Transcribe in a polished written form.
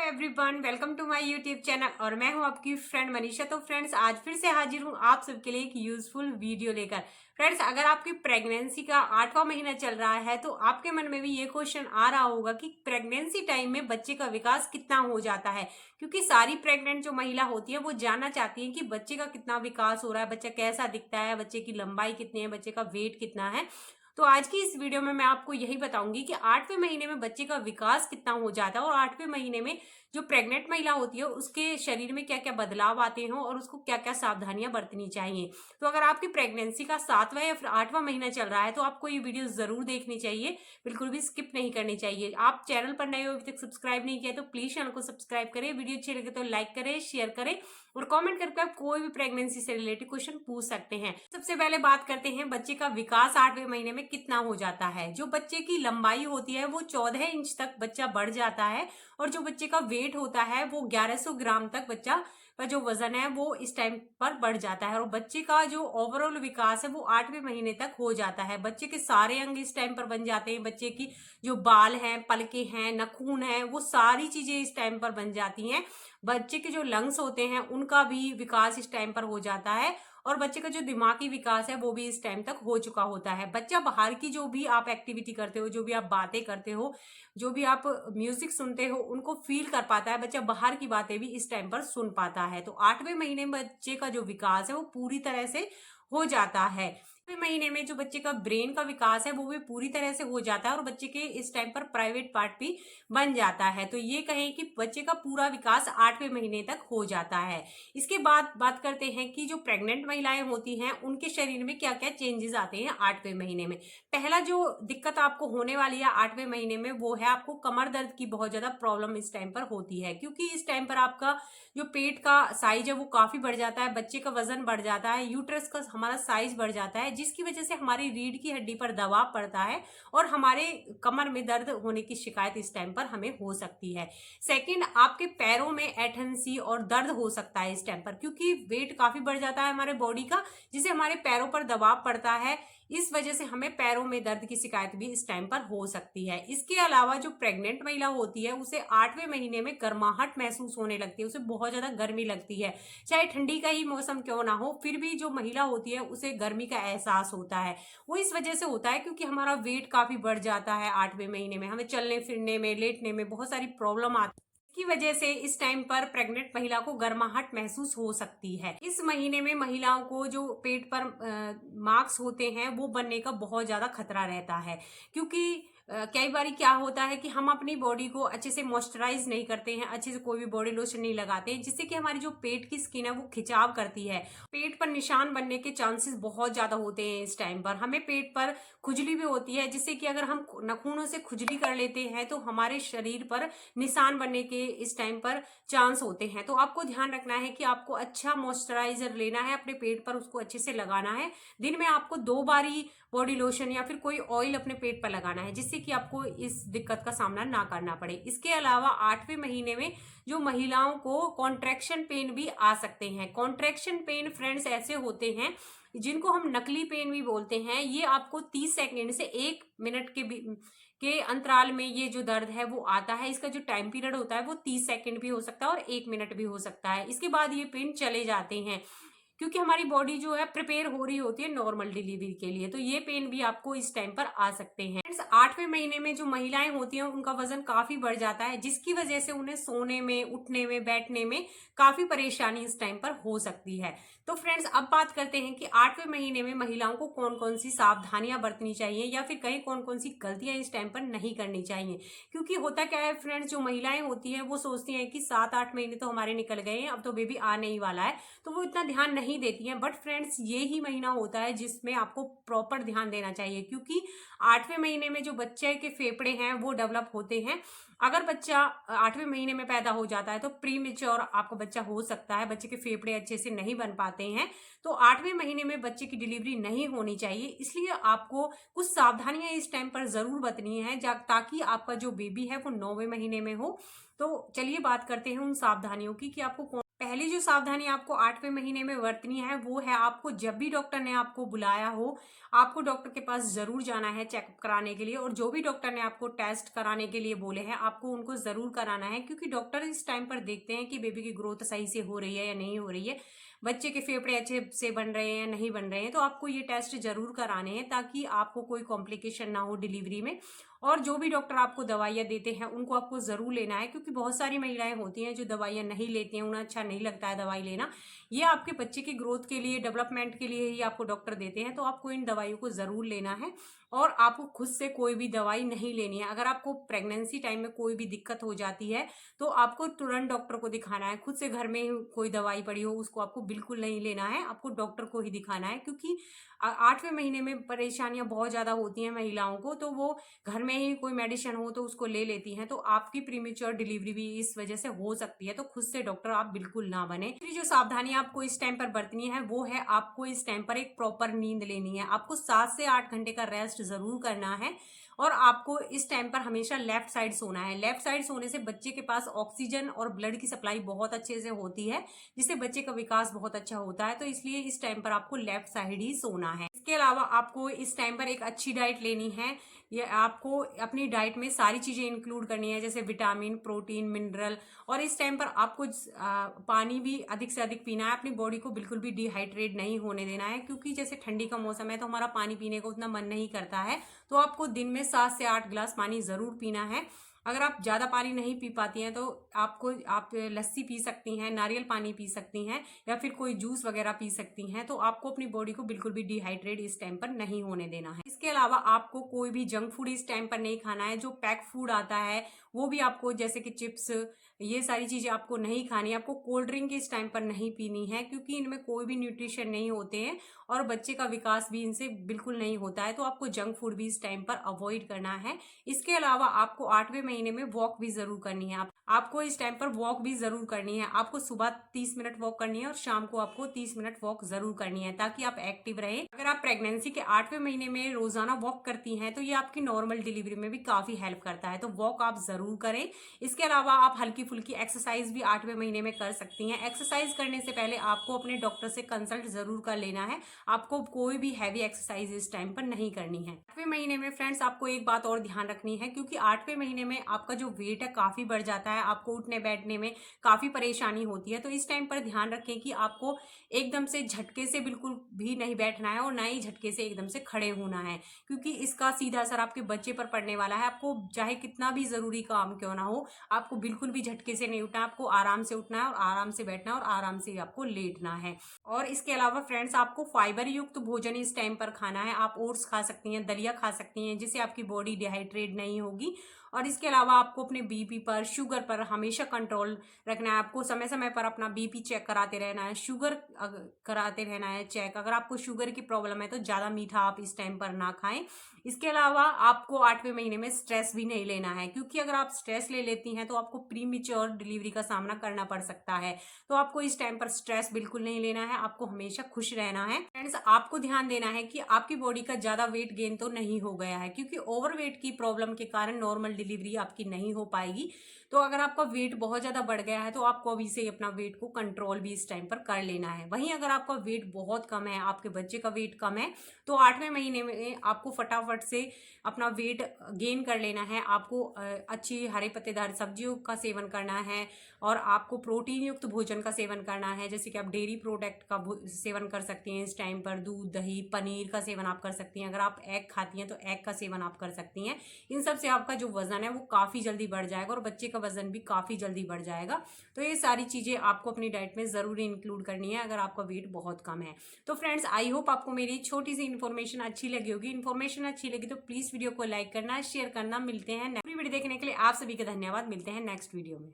Everyone, welcome to my YouTube channel और मैं हूं आपकी फ्रेंड मनीषा। तो फ्रेंड्स, आज फिर से हाजिर हूं आप सबके लिए एक यूजफुल वीडियो लेकर। फ्रेंड्स, अगर आपकी प्रेगनेंसी का 8वां महीना चल रहा है तो आपके मन में भी ये क्वेश्चन आ रहा होगा कि प्रेगनेंसी टाइम में बच्चे का विकास कितना हो जाता है, क्योंकि सारी प्रेग्नेंट जो महिला होती है वो जानना चाहती है कि बच्चे का कितना विकास हो रहा है, बच्चा कैसा दिखता है, बच्चे की लंबाई कितनी है, बच्चे का वेट कितना है। तो आज की इस वीडियो में मैं आपको यही बताऊंगी कि 8वें महीने में बच्चे का विकास कितना हो जाता है और 8वें महीने में जो प्रेग्नेंट महिला होती है उसके शरीर में क्या क्या बदलाव आते हैं और उसको क्या क्या सावधानियां बरतनी चाहिए। तो अगर आपकी प्रेगनेंसी का 7वां या फिर 8वां महीना चल रहा है तो आपको ये वीडियो जरूर देखनी चाहिए, बिल्कुल भी स्किप नहीं करनी चाहिए। आप चैनल पर नए हो, अभी तक सब्सक्राइब नहीं किया तो प्लीज चैनल को सब्सक्राइब करें, वीडियो अच्छी लगे तो लाइक करें, शेयर करें और कमेंट करके आप कोई भी प्रेगनेंसी से रिलेटेड क्वेश्चन पूछ सकते हैं। सबसे पहले बात करते हैं बच्चे का विकास 8वें महीने में कितना हो जाता है। जो बच्चे की लंबाई होती है वो 14 इंच तक बच्चा बढ़ जाता है और जो बच्चे का वेट होता है वो 1100 ग्राम तक बच्चा का जो वजन है वो इस टाइम पर बढ़ जाता है। और बच्चे का जो ओवरऑल विकास है वो 8वें महीने तक हो जाता है। बच्चे के सारे अंग इस टाइम पर बन जाते हैं। बच्चे की जो बाल हैं, पलके हैं, नाखून हैं, वो सारी चीजें इस टाइम पर बन जाती हैं। बच्चे के जो लंग्स होते हैं उनका भी विकास इस टाइम पर हो जाता है और बच्चे का जो दिमागी विकास है वो भी इस टाइम तक हो चुका होता है। बच्चा बाहर की जो भी आप एक्टिविटी करते हो, जो भी आप बातें करते हो, जो भी आप म्यूजिक सुनते हो, उनको फील कर पाता है। बच्चा बाहर की बातें भी इस टाइम पर सुन पाता है। तो 8वें महीने में बच्चे का जो विकास है वो पूरी तरह से हो जाता है। 8वें महीने में जो बच्चे का ब्रेन का विकास है वो भी पूरी तरह से हो जाता है और बच्चे के इस टाइम पर प्राइवेट पार्ट भी बन जाता है। तो ये कहें कि बच्चे का पूरा विकास 8वें महीने तक हो जाता है। इसके बाद बात करते हैं कि जो प्रेग्नेंट महिलाएं होती हैं उनके शरीर में क्या क्या चेंजेस आते हैं 8वें महीने में। पहला जो दिक्कत आपको होने वाली है 8वें महीने में वो है आपको कमर दर्द की बहुत ज्यादा प्रॉब्लम इस टाइम पर होती है, क्योंकि इस टाइम पर आपका जो पेट का साइज है वो काफी बढ़ जाता है, बच्चे का वजन बढ़ जाता है, यूट्रस का हमारा साइज बढ़ जाता है, जिसकी वजह से हमारी रीढ़ की हड्डी पर दबाव पड़ता है और हमारे कमर में दर्द होने की शिकायत इस टाइम पर हमें हो सकती है। सेकंड, आपके पैरों में एठेंसी और दर्द हो सकता है इस टाइम पर, क्योंकि वेट काफी बढ़ जाता है हमारे बॉडी का, जिससे हमारे पैरों पर दबाव पड़ता है। इस वजह से हमें पैरों में दर्द की शिकायत भी इस टाइम पर हो सकती है। इसके अलावा जो प्रेग्नेंट महिला होती है उसे 8वें महीने में गर्माहट महसूस होने लगती है, उसे बहुत ज्यादा गर्मी लगती है। चाहे ठंडी का ही मौसम क्यों ना हो, फिर भी जो महिला होती है उसे गर्मी का एहसास होता है। वो इस वजह से होता है क्योंकि हमारा वेट काफी बढ़ जाता है 8वें महीने में, हमें चलने फिरने में, लेटने में बहुत सारी प्रॉब्लम आती है। की वजह से इस टाइम पर प्रेग्नेंट महिला को गर्माहट महसूस हो सकती है। इस महीने में महिलाओं को जो पेट पर मार्क्स होते हैं वो बनने का बहुत ज्यादा खतरा रहता है, क्योंकि कई बार क्या होता है कि हम अपनी बॉडी को अच्छे से मॉइस्चराइज नहीं करते हैं, अच्छे से कोई भी बॉडी लोशन नहीं लगाते हैं, जिससे कि हमारी जो पेट की स्किन है वो खिंचाव करती है। पेट पर निशान बनने के चांसेस बहुत ज्यादा होते हैं। इस टाइम पर हमें पेट पर खुजली भी होती है, जिससे कि अगर हम नाखूनों से खुजली कर लेते हैं तो हमारे शरीर पर निशान बनने के इस टाइम पर चांस होते हैं। तो आपको ध्यान रखना है कि आपको अच्छा मॉइस्चराइजर लेना है, अपने पेट पर उसको अच्छे से लगाना है। दिन में आपको 2 बार ही बॉडी लोशन या फिर कोई ऑयल अपने पेट पर लगाना है, जिससे कि आपको इस दिक्कत का सामना ना करना पड़े। इसके अलावा 8वें महीने में जो महिलाओं को कॉन्ट्रैक्शन पेन भी आ सकते हैं। कॉन्ट्रैक्शन पेन फ्रेंड्स ऐसे होते हैं जिनको हम नकली पेन भी बोलते हैं। ये आपको 30 सेकेंड से 1 मिनट के अंतराल में ये जो दर्द है वो आता है। इसका जो टाइम पीरियड होता है वो 30 सेकेंड भी हो सकता है और 1 मिनट भी हो सकता है। इसके बाद ये पेन चले जाते हैं, क्योंकि हमारी बॉडी जो है प्रिपेयर हो रही होती है नॉर्मल डिलीवरी के लिए। तो ये पेन भी आपको इस टाइम पर आ सकते हैं। 8वें महीने में जो महिलाएं होती हैं उनका वजन काफी बढ़ जाता है, जिसकी वजह से उन्हें सोने में, उठने में, बैठने में काफी परेशानी इस टाइम पर हो सकती है। तो फ्रेंड्स, अब बात करते हैं कि 8वें महीने में महिलाओं को कौन कौन सी सावधानियां बरतनी चाहिए या फिर कहीं कौन कौन सी गलतियां इस टाइम पर नहीं करनी चाहिए। क्योंकि होता क्या है फ्रेंड्स, जो महिलाएं होती हैं वो सोचती हैं कि 7-8 महीने तो हमारे निकल गए हैं, अब तो बेबी आने ही वाला है, तो वो इतना ध्यान नहीं देती हैं। बट फ्रेंड्स, ये ही महीना होता है जिसमें आपको प्रॉपर ध्यान देना चाहिए, क्योंकि 8वें महीने में जो बच्चे के फेफड़े हैं वो डेवलप होते हैं। अगर बच्चा 8वें महीने में पैदा हो जाता है तो प्री मेच्योर आपका बच्चा हो सकता है, बच्चे के फेफड़े अच्छे से नहीं बन पाते हैं। तो 8वें महीने में बच्चे की डिलीवरी नहीं होनी चाहिए, इसलिए आपको कुछ सावधानियां इस टाइम पर जरूर बरतनी है ताकि आपका जो बेबी है वो 9वें महीने में हो। तो चलिए बात करते हैं उन सावधानियों की कि आपको पहली जो सावधानी आपको 8वें महीने में बरतनी है वो है, आपको जब भी डॉक्टर ने आपको बुलाया हो, आपको डॉक्टर के पास जरूर जाना है चेकअप कराने के लिए। और जो भी डॉक्टर ने आपको टेस्ट कराने के लिए बोले हैं, आपको उनको जरूर कराना है, क्योंकि डॉक्टर इस टाइम पर देखते हैं कि बेबी की ग्रोथ सही से हो रही है या नहीं हो रही है, बच्चे के फेफड़े अच्छे से बन रहे हैं या नहीं बन रहे हैं। तो आपको ये टेस्ट जरूर कराने हैं ताकि आपको कोई कॉम्प्लिकेशन ना हो डिलीवरी में। और जो भी डॉक्टर आपको दवाइयाँ देते हैं उनको आपको जरूर लेना है, क्योंकि बहुत सारी महिलाएं होती हैं जो दवाइयाँ नहीं लेती हैं, उन्हें अच्छा नहीं लगता है दवाई लेना। ये आपके बच्चे की ग्रोथ के लिए, डेवलपमेंट के लिए ही आपको डॉक्टर देते हैं, तो आपको इन दवाइयों को जरूर लेना है। और आपको खुद से कोई भी दवाई नहीं लेनी है। अगर आपको प्रेगनेंसी टाइम में कोई भी दिक्कत हो जाती है तो आपको तुरंत डॉक्टर को दिखाना है। खुद से घर में ही कोई दवाई पड़ी हो उसको आपको बिल्कुल नहीं लेना है, आपको डॉक्टर को ही दिखाना है। क्योंकि 8वें महीने में परेशानियां बहुत ज्यादा होती हैं महिलाओं को, तो वो घर में ही कोई मेडिसिन हो तो उसको ले लेती हैं, तो आपकी प्रीमेच्योर डिलीवरी भी इस वजह से हो सकती है। तो खुद से डॉक्टर आप बिल्कुल ना बने। जो सावधानी आपको इस टाइम पर बरतनी है वो है, आपको इस टाइम पर एक प्रॉपर नींद लेनी है। आपको 7 से 8 घंटे का रेस्ट जरूर करना है। और आपको इस टाइम पर हमेशा लेफ्ट साइड सोना है। लेफ्ट साइड सोने से बच्चे के पास ऑक्सीजन और ब्लड की सप्लाई बहुत अच्छे से होती है, जिससे बच्चे का विकास बहुत अच्छा होता है। तो इसलिए इस टाइम पर आपको लेफ्ट साइड ही सोना है। इसके अलावा आपको इस टाइम पर एक अच्छी डाइट लेनी है। ये आपको अपनी डाइट में सारी चीजें इंक्लूड करनी है, जैसे विटामिन, प्रोटीन, मिनरल। और इस टाइम पर आपको पानी भी अधिक से अधिक पीना है। अपनी बॉडी को बिल्कुल भी डिहाइड्रेट नहीं होने देना है, क्योंकि जैसे ठंडी का मौसम है तो हमारा पानी पीने का उतना मन नहीं करता है। तो आपको दिन में 7 से 8 गिलास पानी जरूर पीना है। अगर आप ज्यादा पानी नहीं पी पाती हैं तो आप लस्सी पी सकती हैं, नारियल पानी पी सकती हैं, या फिर कोई जूस वगैरह पी सकती हैं। तो आपको अपनी बॉडी को बिल्कुल भी डिहाइड्रेट इस टाइम पर नहीं होने देना है। इसके अलावा आपको कोई भी जंक फूड इस टाइम पर नहीं खाना है। जो पैक फूड आता है वो भी आपको, जैसे कि चिप्स, ये सारी चीजें आपको नहीं खानी है। आपको कोल्ड ड्रिंक इस टाइम पर नहीं पीनी है, क्योंकि इनमें कोई भी न्यूट्रिशन नहीं होते हैं और बच्चे का विकास भी इनसे बिल्कुल नहीं होता है। तो आपको जंक फूड भी इस टाइम पर अवॉइड करना है। इसके अलावा आपको 8वें महीने में वॉक भी जरूर करनी है। आपको इस टाइम पर वॉक भी जरूर करनी है। आपको सुबह 30 मिनट वॉक करनी है और शाम को आपको 30 मिनट वॉक जरूर करनी है, ताकि आप एक्टिव रहें। अगर आप प्रेगनेंसी के 8वें महीने में रोजाना वॉक करती हैं तो ये आपकी नॉर्मल डिलीवरी में भी काफी हेल्प करता है। तो वॉक आप जरूर करें। इसके अलावा आप हल्की फुल्की एक्सरसाइज भी 8वें महीने में कर सकती हैं। एक्सरसाइज करने से पहले आपको अपने डॉक्टर से कंसल्ट जरूर कर लेना है। आपको कोई भी हैवी एक्सरसाइज इस टाइम पर नहीं करनी है। 8वें महीने में फ्रेंड्स आपको एक बात और ध्यान रखनी है, क्योंकि 8वें महीने में आपका जो वेट है काफी बढ़ जाता है, आपको उठने बैठने में काफी परेशानी होती है। तो इस टाइम पर ध्यान रखें कि आपको एकदम से झटके से बिल्कुल भी नहीं बैठना है और ना ही झटके से एकदम से खड़े होना है, क्योंकि इसका सीधा असर आपके बच्चे पर पड़ने वाला है। आपको चाहे कितना भी जरूरी काम क्यों ना हो, आपको बिल्कुल भी झटके से नहीं उठना। आपको आराम से उठना है और आराम से बैठना है और आराम से आपको लेटना है। और इसके अलावा फ्रेंड्स आपको फाइबर युक्त भोजन इस टाइम पर खाना है। आप ओट्स खा सकती हैं, दलिया खा सकती हैं, जिससे आपकी बॉडी डिहाइड्रेट नहीं होगी। और इसके अलावा आपको अपने बीपी पर, शुगर पर हमेशा कंट्रोल रखना है। आपको समय समय पर अपना बीपी चेक कराते रहना है, शुगर कराते रहना है चेक। अगर आपको शुगर की प्रॉब्लम है तो ज्यादा मीठा आप इस टाइम पर ना खाएं। इसके अलावा आपको 8वें महीने में स्ट्रेस भी नहीं लेना है, क्योंकि अगर आप स्ट्रेस ले लेती हैं तो आपको प्रीमेच्योर डिलीवरी का सामना करना पड़ सकता है। तो आपको इस टाइम पर स्ट्रेस बिल्कुल नहीं लेना है, आपको हमेशा खुश रहना है। फ्रेंड्स आपको ध्यान देना है कि आपकी बॉडी का ज्यादा वेट गेन तो नहीं हो गया है, क्योंकि ओवरवेट की प्रॉब्लम के कारण नॉर्मल डिलीवरी आपकी नहीं हो पाएगी। तो अगर आपका वेट बहुत ज्यादा बढ़ गया है तो आपको अभी से अपना वेट को कंट्रोल भी इस टाइम पर कर लेना है। वहीं अगर आपका वेट बहुत कम है, आपके बच्चे का वेट कम है, तो 8वें महीने में आपको फटाफट से अपना वेट गेन कर लेना है। आपको अच्छी हरे पत्तेदार सब्जियों का सेवन करना है और आपको प्रोटीन युक्त भोजन का सेवन करना है, जैसे कि आप डेयरी प्रोडक्ट का सेवन कर सकती हैं इस टाइम पर। दूध, दही, पनीर का सेवन आप कर सकती हैं। अगर आप एग खाती हैं तो एग का सेवन आप कर सकती हैं। इन सब से आपका जो वजन है वो काफी जल्दी बढ़ जाएगा और बच्चे का वजन भी काफी जल्दी बढ़ जाएगा। तो ये सारी चीजें आपको अपनी डाइट में जरूर इंक्लूड करनी है अगर आपका वेट बहुत कम है। तो फ्रेंड्स आई होप आपको मेरी छोटी सी इन्फॉर्मेशन अच्छी लगी होगी। इन्फॉर्मेशन अच्छी लगी तो प्लीज वीडियो को लाइक करना, शेयर करना। मिलते हैं नेक्स्ट वीडियो देखने के लिए। आप सभी का धन्यवाद। मिलते हैं नेक्स्ट वीडियो में।